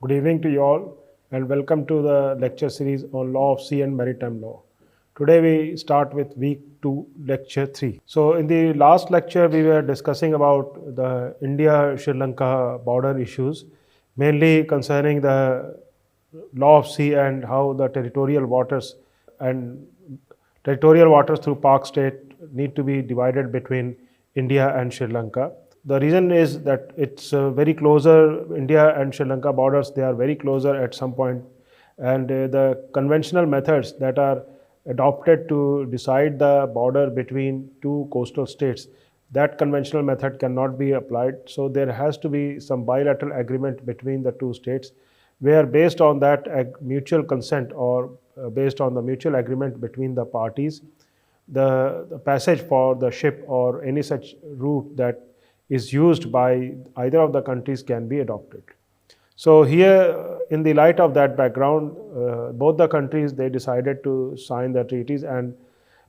Good evening to you all and welcome to the lecture series on Law of Sea and Maritime Law. Today we start with week 2, lecture 3. So in the last lecture we were discussing about the India-Sri Lanka border issues, mainly concerning the law of sea and how the and territorial waters through Pak state need to be divided between India and Sri Lanka. The reason is that it's very closer, India and Sri Lanka borders, they are very closer at some point, and the conventional methods that are adopted to decide the border between two coastal states, that conventional method cannot be applied. So there has to be some bilateral agreement between the two states where based on that mutual consent or based on the mutual agreement between the parties, the passage for the ship or any such route that is used by either of the countries can be adopted. So here, in the light of that background, both the countries, they decided to sign the treaties, and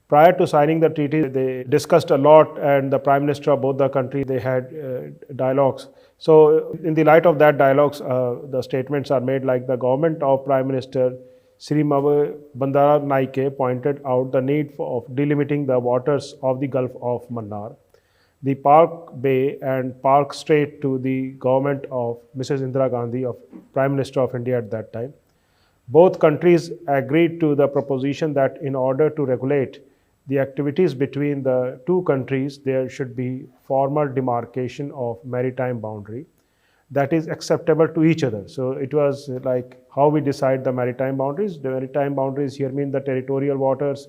prior to signing the treaty, they discussed a lot, and the prime minister of both the countries, they had dialogues. So in the light of that dialogues, the statements are made like the government of Prime Minister Sri Mavu Bandara Naike pointed out the need of delimiting the waters of the Gulf of Mannar, the Park Bay and Park Strait to the government of Mrs. Indira Gandhi, of Prime Minister of India at that time. Both countries agreed to the proposition that in order to regulate the activities between the two countries, there should be formal demarcation of maritime boundary that is acceptable to each other. So it was like how we decide the maritime boundaries. The maritime boundaries here mean the territorial waters,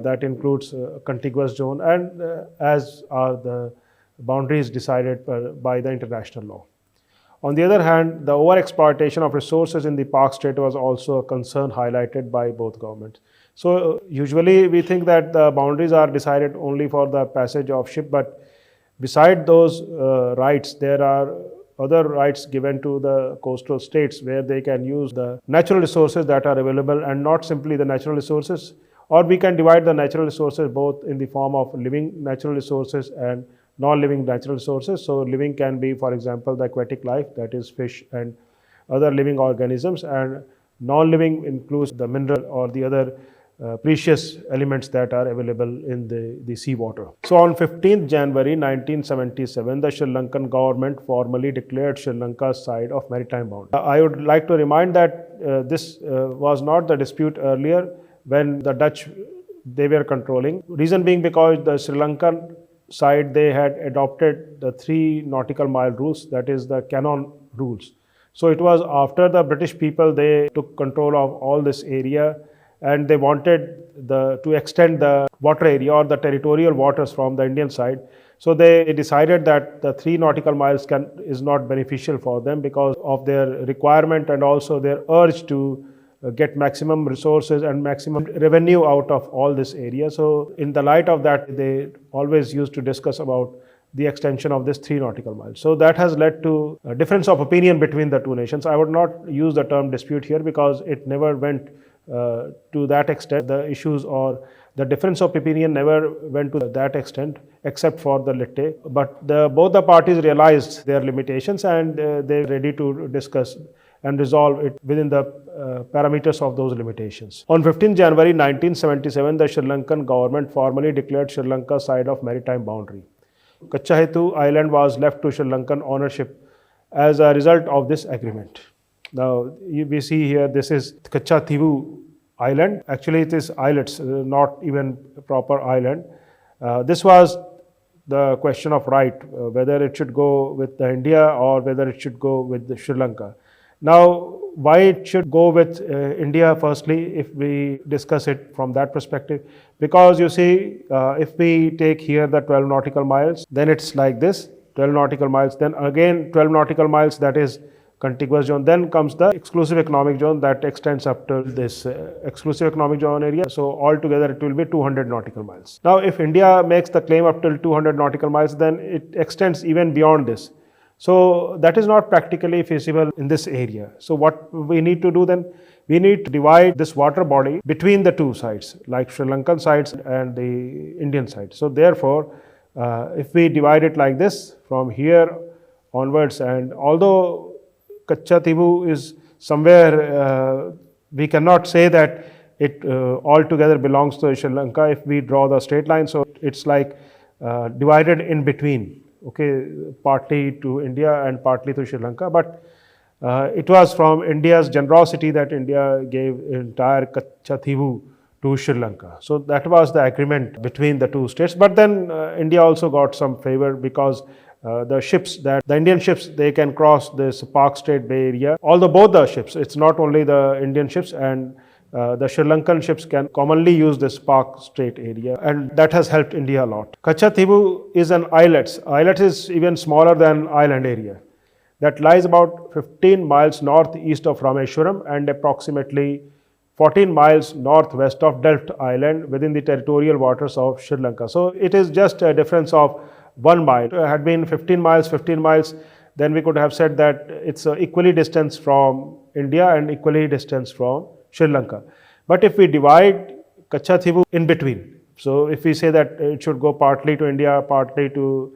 that includes contiguous zone, and as are the boundaries decided by the international law. On the other hand, the overexploitation of resources in the Park Strait was also a concern highlighted by both governments. So usually we think that the boundaries are decided only for the passage of ship, but beside those rights, there are other rights given to the coastal states where they can use the natural resources that are available, and not simply the natural resources, or we can divide the natural resources both in the form of living natural resources and non-living natural resources. So living can be, for example, the aquatic life, that is fish and other living organisms, and non-living includes the mineral or the other precious elements that are available in the seawater. So on 15th January 1977, the Sri Lankan government formally declared Sri Lanka's side of maritime boundary. I would like to remind that this was not the dispute earlier when the Dutch, they were controlling. Reason being because the Sri Lankan side, they had adopted the 3 nautical mile rules, that is the Canon rules. So it was after the British people, they took control of all this area, and they wanted to extend the water area or the territorial waters from the Indian side. So they decided that the 3 nautical miles is not beneficial for them because of their requirement and also their urge to get maximum resources and maximum revenue out of all this area. So in the light of that, they always used to discuss about the extension of this 3 nautical miles. So that has led to a difference of opinion between the two nations. I would not use the term dispute here because it never went to that extent. The issues or the difference of opinion never went to that extent except for the litte. But both the parties realized their limitations, and they're ready to discuss and resolve it within the parameters of those limitations. On 15 January 1977, the Sri Lankan government formally declared Sri Lanka's side of maritime boundary. Kachahetu Island was left to Sri Lankan ownership as a result of this agreement. Now, we see here, this is Kachathivu Island. Actually, it is islets, not even a proper island. This was the question of right, whether it should go with India or whether it should go with Sri Lanka. Now, why it should go with India firstly, if we discuss it from that perspective? Because you see, if we take here the 12 nautical miles, then it's like this, 12 nautical miles, then again 12 nautical miles, that is contiguous zone. Then comes the exclusive economic zone that extends up to this exclusive economic zone area. So altogether it will be 200 nautical miles. Now, if India makes the claim up till 200 nautical miles, then it extends even beyond this. So that is not practically feasible in this area. So what we need to do then, we need to divide this water body between the two sides, like Sri Lankan sides and the Indian side. So therefore, if we divide it like this from here onwards, and although Kachatibu is somewhere, we cannot say that it altogether belongs to Sri Lanka if we draw the straight line. So it's like divided in between, okay, partly to India and partly to Sri Lanka. But it was from India's generosity that India gave entire Kachatibu to Sri Lanka. So that was the agreement between the two states. But then India also got some favor because the Indian ships, they can cross this Park Strait Bay area. Although both the ships, it's not only the Indian ships, and the Sri Lankan ships can commonly use this Park Strait area, and that has helped India a lot. Kachatibu is an islet. Islet is even smaller than island area. That lies about 15 miles northeast of Rameswaram and approximately 14 miles northwest of Delft Island within the territorial waters of Sri Lanka. So it is just a difference of 1 mile. It had been 15 miles, then we could have said that it's equally distance from India and equally distance from Sri Lanka. But if we divide Kachatibu in between, so if we say that it should go partly to India, partly to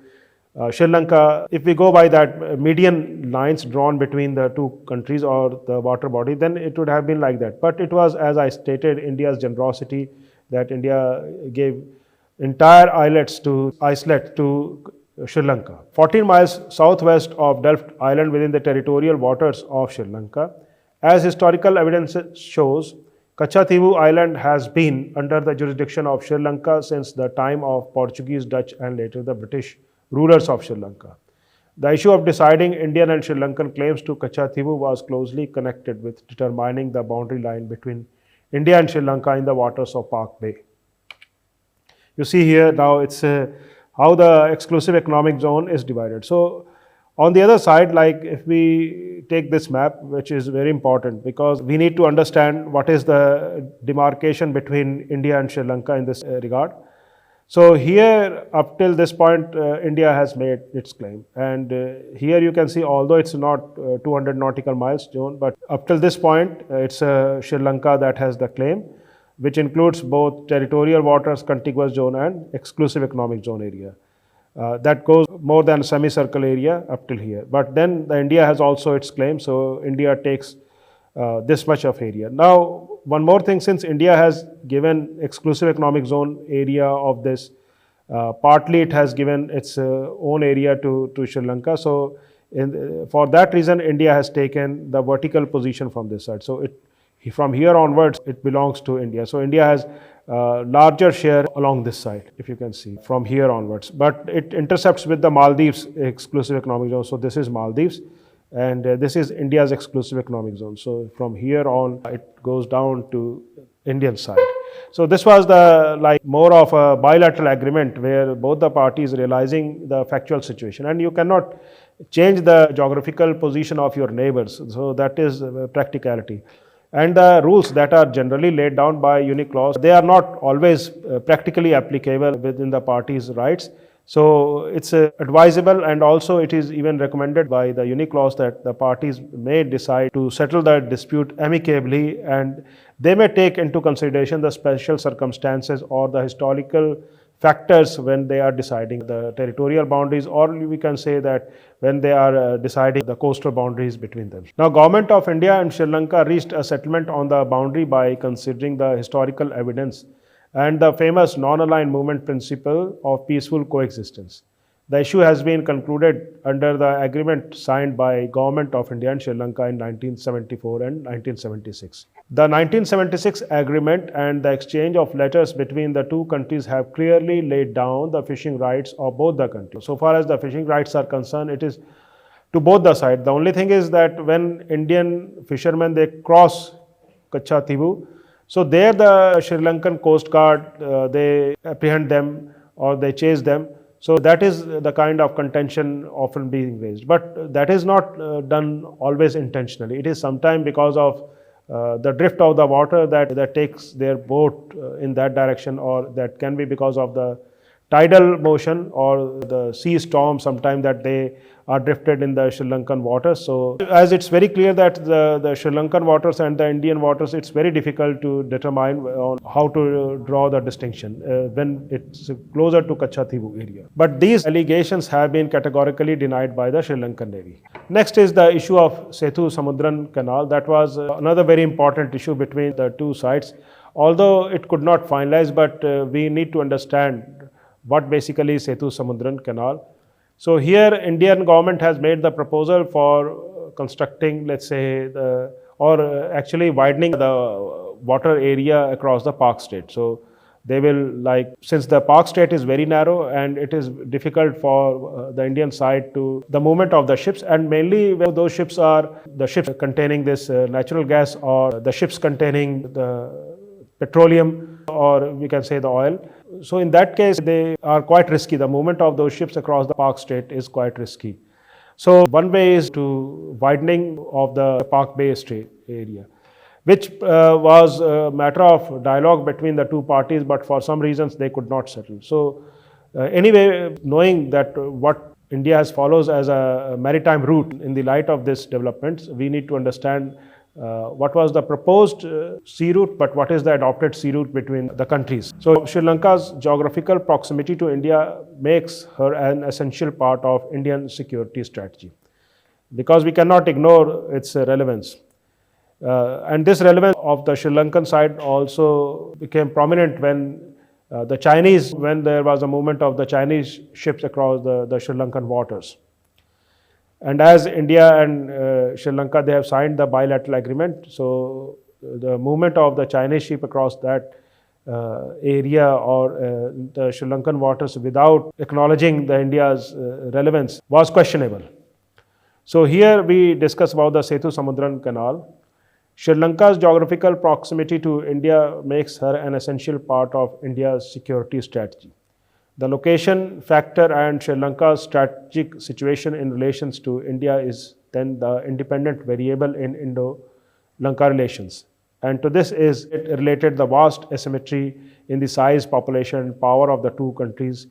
Sri Lanka, if we go by that median lines drawn between the two countries or the water body, then it would have been like that. But it was, as I stated, India's generosity that India gave entire islet to Sri Lanka. 14 miles southwest of Delft Island within the territorial waters of Sri Lanka. As historical evidence shows, Kachatibu Island has been under the jurisdiction of Sri Lanka since the time of Portuguese, Dutch and later the British rulers of Sri Lanka. The issue of deciding Indian and Sri Lankan claims to Kachatibu was closely connected with determining the boundary line between India and Sri Lanka in the waters of Park Bay. You see here now it's how the exclusive economic zone is divided. So on the other side, like if we take this map, which is very important because we need to understand what is the demarcation between India and Sri Lanka in this regard. So here up till this point India has made its claim, and here you can see, although it's not 200 nautical miles zone, but up till this point it's Sri Lanka that has the claim, which includes both territorial waters, contiguous zone and exclusive economic zone area. That goes more than semicircle area up till here. But then the India has also its claim, so India takes this much of area. Now, one more thing, since India has given exclusive economic zone area of this, partly it has given its own area to Sri Lanka. So for that reason, India has taken the vertical position from this side. So from here onwards, it belongs to India. So India has larger share along this side, if you can see, from here onwards. But it intercepts with the Maldives exclusive economic zone. So this is Maldives, and this is India's exclusive economic zone. So from here on, it goes down to Indian side. So this was the more of a bilateral agreement where both the parties realizing the factual situation, and you cannot change the geographical position of your neighbors. So that is practicality. And the rules that are generally laid down by UNCLOS, they are not always practically applicable within the parties' rights. So it's advisable, and also it is even recommended by the UNCLOS that the parties may decide to settle the dispute amicably, and they may take into consideration the special circumstances or the historical factors when they are deciding the territorial boundaries, or we can say that when they are deciding the coastal boundaries between them. Now, Government of India and Sri Lanka reached a settlement on the boundary by considering the historical evidence and the famous non-aligned movement principle of peaceful coexistence. The issue has been concluded under the agreement signed by Government of India and Sri Lanka in 1974 and 1976. The 1976 agreement and the exchange of letters between the two countries have clearly laid down the fishing rights of both the countries. So far as the fishing rights are concerned, it is to both the sides. The only thing is that when Indian fishermen, they cross Kachatibu, so there the Sri Lankan Coast Guard, they apprehend them or they chase them. So that is the kind of contention often being raised. But that is not done always intentionally. It is sometimes because of the drift of the water that takes their boat in that direction, or that can be because of the tidal motion or the sea storm sometime that they are drifted in the Sri Lankan waters. So as it's very clear that the Sri Lankan waters and the Indian waters, it's very difficult to determine on how to draw the distinction when it's closer to Kachatibu area. But these allegations have been categorically denied by the Sri Lankan Navy. Next is the issue of Setu Samudran Canal. That was another very important issue between the two sides. Although it could not finalize, but we need to understand what basically Setu Samudran Canal. So here Indian government has made the proposal for constructing, let's say, actually widening the water area across the Park Strait. So they will since the Park Strait is very narrow and it is difficult for the Indian side to the movement of the ships, and mainly when those ships are the ships containing this natural gas or the ships containing the petroleum or we can say the oil. So in that case, they are quite risky. The movement of those ships across the Park Strait is quite risky. So one way is to widening of the Park Bay Strait area, which was a matter of dialogue between the two parties, but for some reasons they could not settle. So anyway, knowing that what India has follows as a maritime route in the light of this developments, we need to understand what was the proposed sea route, but what is the adopted sea route between the countries. So Sri Lanka's geographical proximity to India makes her an essential part of Indian security strategy, because we cannot ignore its relevance. And this relevance of the Sri Lankan side also became prominent when when there was a movement of the Chinese ships across the Sri Lankan waters. And as India and Sri Lanka, they have signed the bilateral agreement. So the movement of the Chinese ship across that area or the Sri Lankan waters without acknowledging the India's relevance was questionable. So here we discuss about the Setu Samudran Canal. Sri Lanka's geographical proximity to India makes her an essential part of India's security strategy. The location factor and Sri Lanka's strategic situation in relations to India is then the independent variable in Indo-Lanka relations. And to this is related the vast asymmetry in the size, population, and power of the two countries,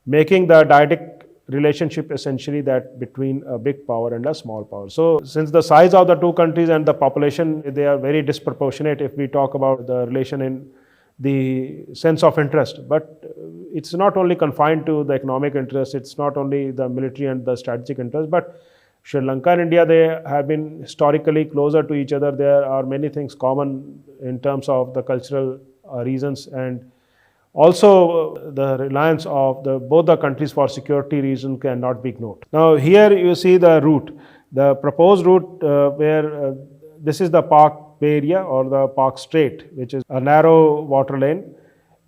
making the dyadic relationship essentially that between a big power and a small power. So since the size of the two countries and the population, they are very disproportionate if we talk about the relation in the sense of interest. But it's not only confined to the economic interest, it's not only the military and the strategic interest, but Sri Lanka and India, they have been historically closer to each other. There are many things common in terms of the cultural reasons, and also the reliance of both the countries for security reasons cannot be ignored. Now here you see the route, the proposed route where this is the Park Bay area or the Park Strait, which is a narrow water lane.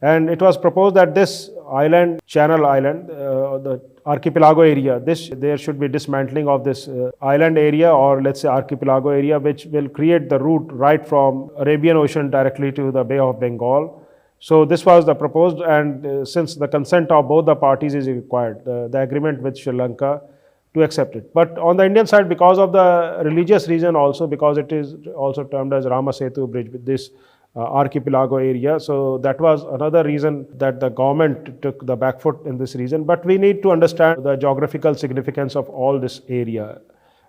And it was proposed that this island, Channel Island, the archipelago area, there should be dismantling of this island area or let's say archipelago area, which will create the route right from Arabian Ocean directly to the Bay of Bengal. So this was the proposed, and since the consent of both the parties is required, the agreement with Sri Lanka to accept it. But on the Indian side, because of the religious reason also, because it is also termed as Rama Setu Bridge with this archipelago area. So that was another reason that the government took the back foot in this region. But we need to understand the geographical significance of all this area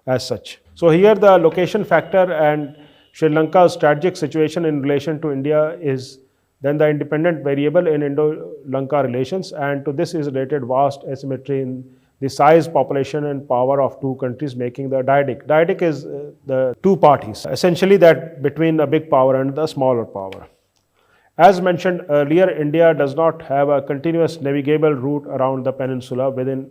as such. So here the location factor and Sri Lanka's strategic situation in relation to India is then the independent variable in Indo-Lanka relations, and to this is related vast asymmetry in the size, population, and power of two countries, making the dyadic. Dyadic is the two parties, essentially that between a big power and the smaller power. As mentioned earlier, India does not have a continuous navigable route around the peninsula within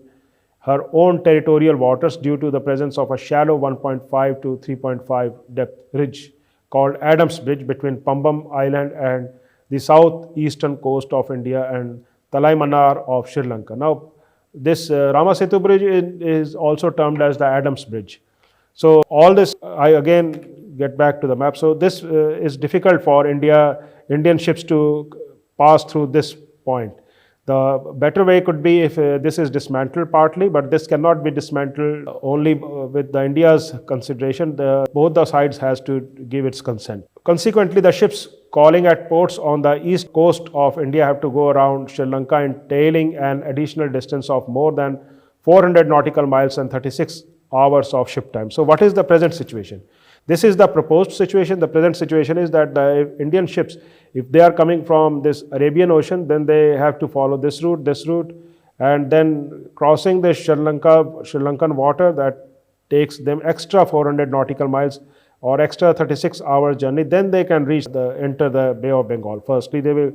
her own territorial waters due to the presence of a shallow 1.5 to 3.5 depth ridge called Adams Bridge between Pambam Island and the southeastern coast of India and Talaimanar of Sri Lanka. Now, this Rama Setu Bridge is also termed as the Adams Bridge. So all this, I again get back to the map. So this is difficult for Indian ships to pass through this point. The better way could be if this is dismantled partly, but this cannot be dismantled only with the India's consideration. Both the sides has to give its consent. Consequently, the ships calling at ports on the east coast of India have to go around Sri Lanka, entailing an additional distance of more than 400 nautical miles and 36 hours of ship time. So what is the present situation? This is the proposed situation. The present situation is that the Indian ships, if they are coming from this Arabian Ocean, then they have to follow this route, and then crossing the Sri Lankan water, that takes them extra 400 nautical miles or extra 36-hour journey. Then they can enter the Bay of Bengal. Firstly, they will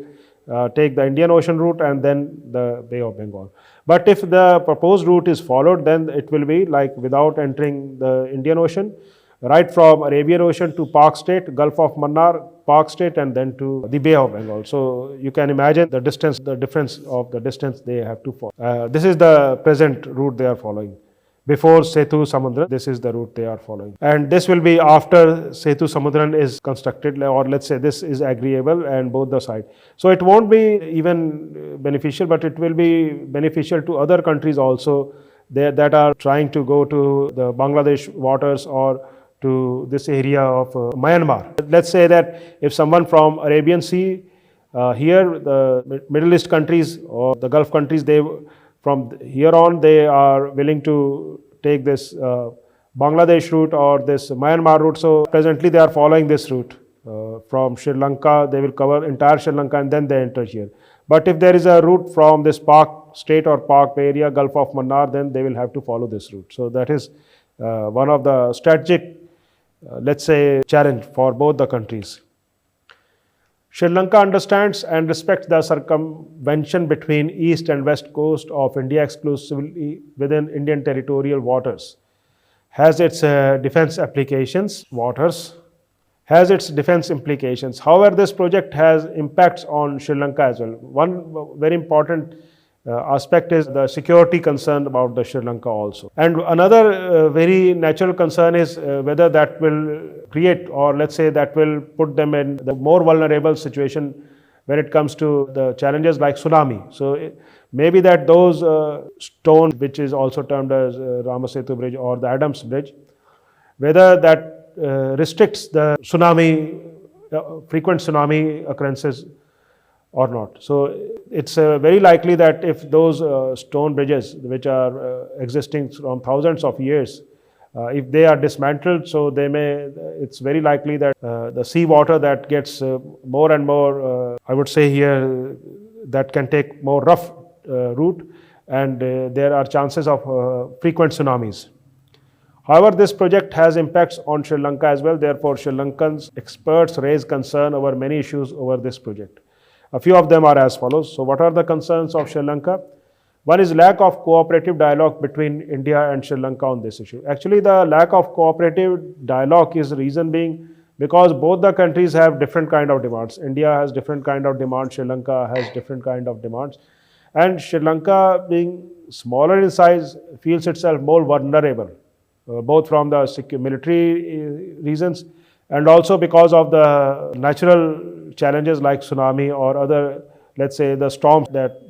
take the Indian Ocean route and then the Bay of Bengal. But if the proposed route is followed, then it will be like without entering the Indian Ocean, right from Arabian Ocean to Pak State, Gulf of Mannar, Pak State, and then to the Bay of Bengal. So you can imagine the distance, the difference of the distance they have to follow. This is the present route they are following. Before Setu Samudra, this is the route they are following. And this will be after Setu Samudran is constructed, or let's say this is agreeable and both the sides. So it won't be even beneficial, but it will be beneficial to other countries also that are trying to go to the Bangladesh waters or to this area of Myanmar. Let's say that if someone from Arabian Sea, here the Middle East countries or the Gulf countries, from here on they are willing to take this Bangladesh route or this Myanmar route. So presently they are following this route from Sri Lanka. They will cover entire Sri Lanka and then they enter here. But if there is a route from this Pak State or Pak area, Gulf of Mannar, then they will have to follow this route. So that is one of the strategic, let's say, challenge for both the countries. Sri Lanka understands and respects the circumvention between east and west coast of India exclusively within Indian territorial waters, has its defense implications. However, this project has impacts on Sri Lanka as well. One very important aspect is the security concern about the Sri Lanka also. And another very natural concern is whether that will create, or let's say that will put them in the more vulnerable situation when it comes to the challenges like tsunami. So maybe that those stone, which is also termed as Ramasetu Bridge or the Adams Bridge, whether that restricts the frequent tsunami occurrences or not. So it's very likely that if those stone bridges, which are existing from thousands of years, if they are dismantled, so it's very likely that the sea water that gets more and more, I would say here, that can take more rough route, and there are chances of frequent tsunamis. However, this project has impacts on Sri Lanka as well. Therefore, Sri Lankan experts raise concern over many issues over this project. A few of them are as follows. So what are the concerns of Sri Lanka? One is lack of cooperative dialogue between India and Sri Lanka on this issue. Actually, the lack of cooperative dialogue is reason being because both the countries have different kind of demands. India has different kind of demands, Sri Lanka has different kind of demands. And Sri Lanka, being smaller in size, feels itself more vulnerable, both from the military reasons and also because of the natural challenges like tsunami or other, let's say, the storms that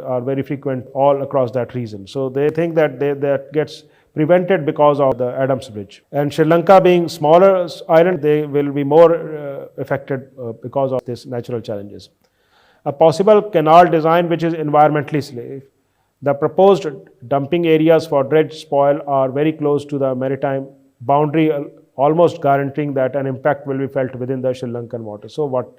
are very frequent all across that region. So they think that that gets prevented because of the Adams Bridge. And Sri Lanka being smaller island, they will be more affected because of these natural challenges. A possible canal design which is environmentally safe. The proposed dumping areas for dredge spoil are very close to the maritime boundary, almost guaranteeing that an impact will be felt within the Sri Lankan water. So what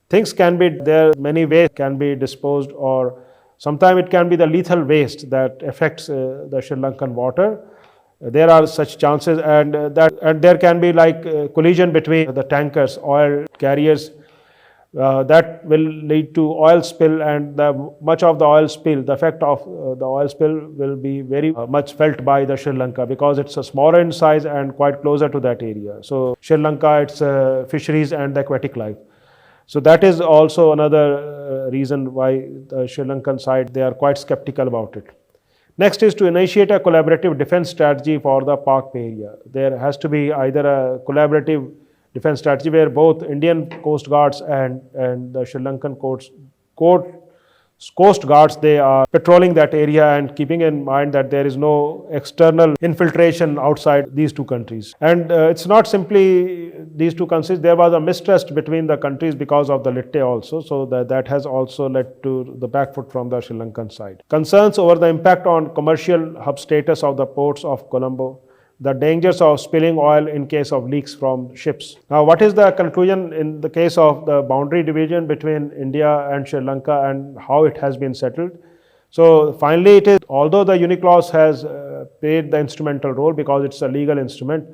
things can be, there many ways can be disposed, or sometimes it can be the lethal waste that affects the Sri Lankan water. There are such chances, and there can be like collision between the tankers, oil carriers, that will lead to oil spill, and much of the oil spill, the effect of the oil spill will be very much felt by the Sri Lanka because it's a smaller in size and quite closer to that area. So Sri Lanka, it's fisheries and the aquatic life. So that is also another reason why the Sri Lankan side, they are quite skeptical about it. Next is to initiate a collaborative defense strategy for the Pak area. There has to be either a collaborative defense strategy where both Indian Coast Guards and the Sri Lankan coast coast guards, they are patrolling that area and keeping in mind that there is no external infiltration outside these two countries. And it's not simply these two countries, there was a mistrust between the countries because of the Litte also, so that has also led to the back foot from the Sri Lankan side. Concerns over the impact on commercial hub status of the ports of Colombo, the dangers of spilling oil in case of leaks from ships. Now, what is the conclusion in the case of the boundary division between India and Sri Lanka and how it has been settled? So, finally, it is, although the UNICLOS has played the instrumental role because it's a legal instrument,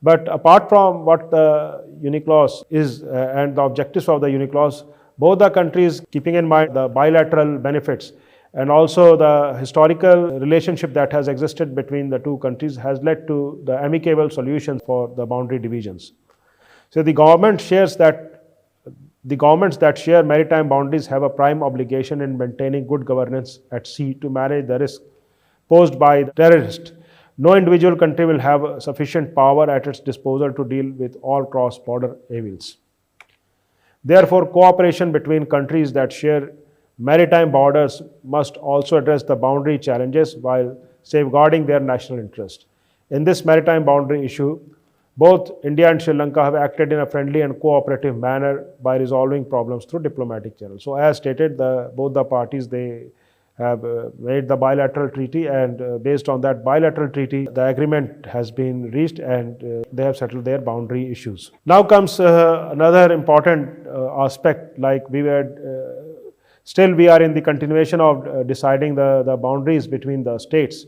but apart from what the UNICLOS is and the objectives of the UNICLOS, both the countries, keeping in mind the bilateral benefits, and also the historical relationship that has existed between the two countries, has led to the amicable solutions for the boundary divisions. So the governments that share maritime boundaries have a prime obligation in maintaining good governance at sea to manage the risk posed by terrorists. No individual country will have sufficient power at its disposal to deal with all cross-border evils. Therefore, cooperation between countries that share maritime borders must also address the boundary challenges while safeguarding their national interest. In this maritime boundary issue, both India and Sri Lanka have acted in a friendly and cooperative manner by resolving problems through diplomatic channels. So, as stated, both the parties, they have made the bilateral treaty, and based on that bilateral treaty, the agreement has been reached, and they have settled their boundary issues. Now comes another important aspect, like we were still we are in the continuation of deciding the boundaries between the states.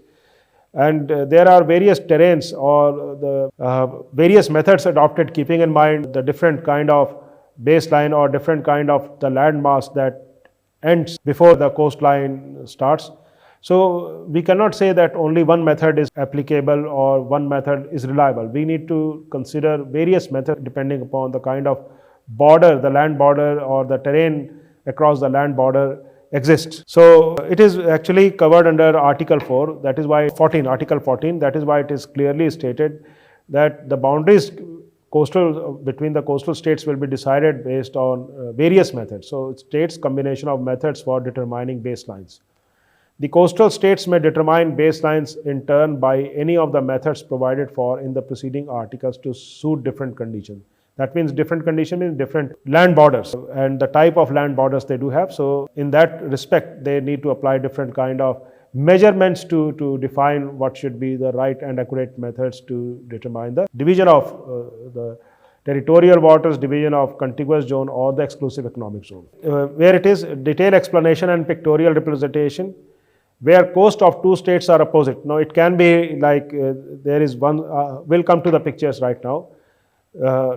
And there are various terrains or the various methods adopted, keeping in mind the different kind of baseline or different kind of the land mass that ends before the coastline starts. So we cannot say that only one method is applicable or one method is reliable. We need to consider various methods depending upon the kind of border, the land border or the terrain across the land border exists. So it is actually covered under Article 4, that is why Article 14, that is why it is clearly stated that the boundaries between the coastal states will be decided based on various methods. So it states combination of methods for determining baselines. The coastal states may determine baselines in turn by any of the methods provided for in the preceding articles to suit different conditions. That means different condition means different land borders and the type of land borders they do have. So in that respect, they need to apply different kind of measurements to define what should be the right and accurate methods to determine the division of the territorial waters, division of contiguous zone or the exclusive economic zone. Where it is detailed explanation and pictorial representation, where coast of two states are opposite. Now it can be like there is one, we'll come to the pictures right now.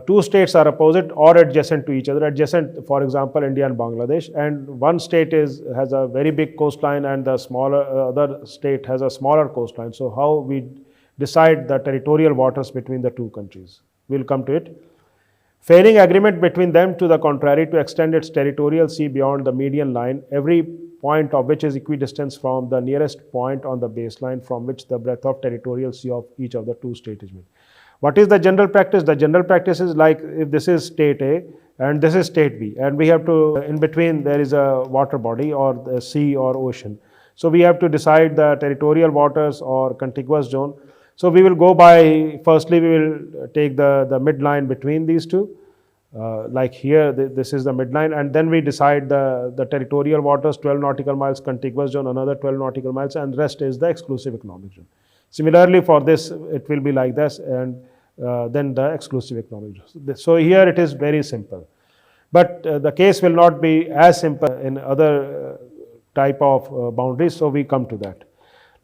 Two states are opposite or adjacent to each other. Adjacent, for example, India and Bangladesh, and one state has a very big coastline and the smaller other state has a smaller coastline. So how we decide the territorial waters between the two countries? We'll come to it. Failing agreement between them to the contrary to extend its territorial sea beyond the median line, every point of which is equidistant from the nearest point on the baseline from which the breadth of territorial sea of each of the two states is made. What is the general practice? The general practice is like if this is state A and this is state B, and we have to, in between there is a water body or the sea or ocean. So we have to decide the territorial waters or contiguous zone. So we will go by, firstly we will take the midline between these two. Like here, this is the midline, and then we decide the territorial waters, 12 nautical miles, contiguous zone, another 12 nautical miles, and rest is the exclusive economic zone. Similarly, for this, it will be like this, and then the exclusive economic zone. So here it is very simple. But the case will not be as simple in other type of boundaries, so we come to that.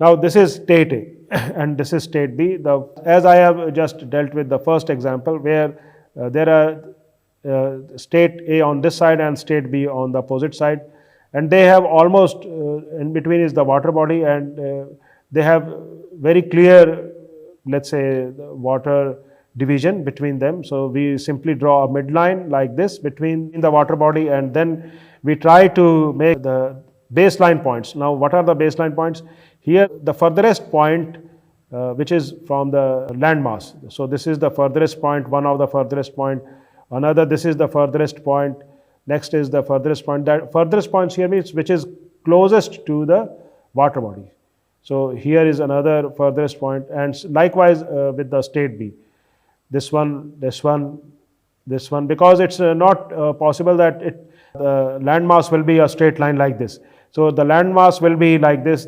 Now this is state A and this is state B. As I have just dealt with the first example where there are state A on this side and state B on the opposite side, and they have almost in between is the water body, and they have very clear, let's say, the water division between them. So we simply draw a midline like this between the water body, and then we try to make the baseline points. Now what are the baseline points? Here the furthest point which is from the landmass. So this is the furthest point, one of the furthest point, another, this is the furthest point, next is the furthest point. That furthest points here means which is closest to the water body. So here is another furthest point, and likewise with the state B. This one, this one, this one, because it's not possible that the landmass will be a straight line like this. So the landmass will be like this,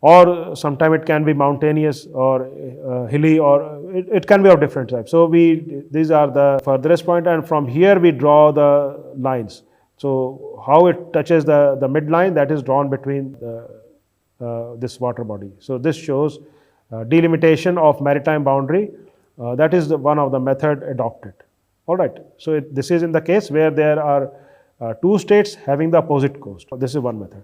or sometime it can be mountainous or hilly, or it can be of different types. So these are the furthest point, and from here we draw the lines. So how it touches the midline, that is drawn between this water body. So this shows delimitation of maritime boundary. That is one of the method adopted. All right. So this is in the case where there are two states having the opposite coast. This is one method.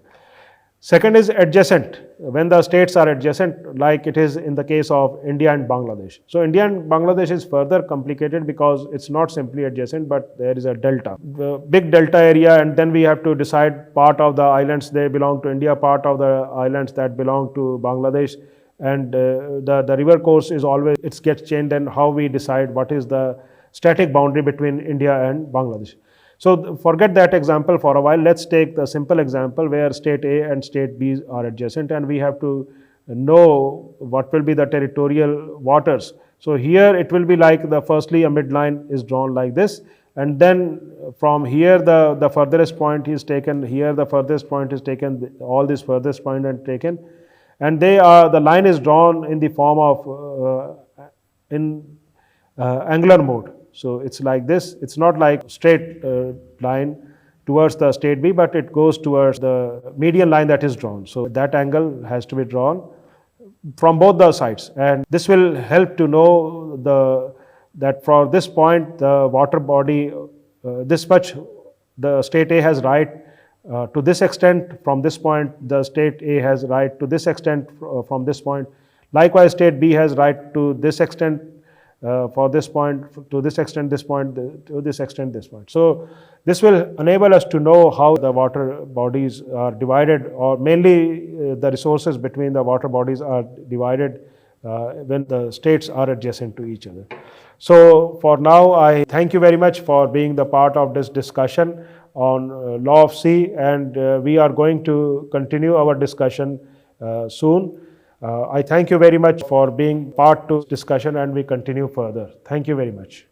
Second is adjacent, when the states are adjacent, like it is in the case of India and Bangladesh. So India and Bangladesh is further complicated because it's not simply adjacent, but there is a delta, the big delta area, and then we have to decide part of the islands, they belong to India, part of the islands that belong to Bangladesh, and the river course is always, it gets changed, and how we decide what is the static boundary between India and Bangladesh. So forget that example for a while. Let's take the simple example where state A and state B are adjacent, and we have to know what will be the territorial waters. So here it will be like firstly a midline is drawn like this, and then from here the furthest point is taken, here the furthest point is taken, all this furthest point are taken, and the line is drawn in the form of angular mode. So it's like this. It's not like straight line towards the state B, but it goes towards the median line that is drawn. So that angle has to be drawn from both the sides, and this will help to know that for this point the water body this much, the state A has right to this extent. From this point the state A has right to this extent from this point. Likewise state B has right to this extent for this point, to this extent, this point, to this extent, this point. So this will enable us to know how the water bodies are divided, or mainly the resources between the water bodies are divided when the states are adjacent to each other. So for now, I thank you very much for being the part of this discussion on law of sea, and we are going to continue our discussion soon. I thank you very much for being part to this discussion, and we continue further. Thank you very much.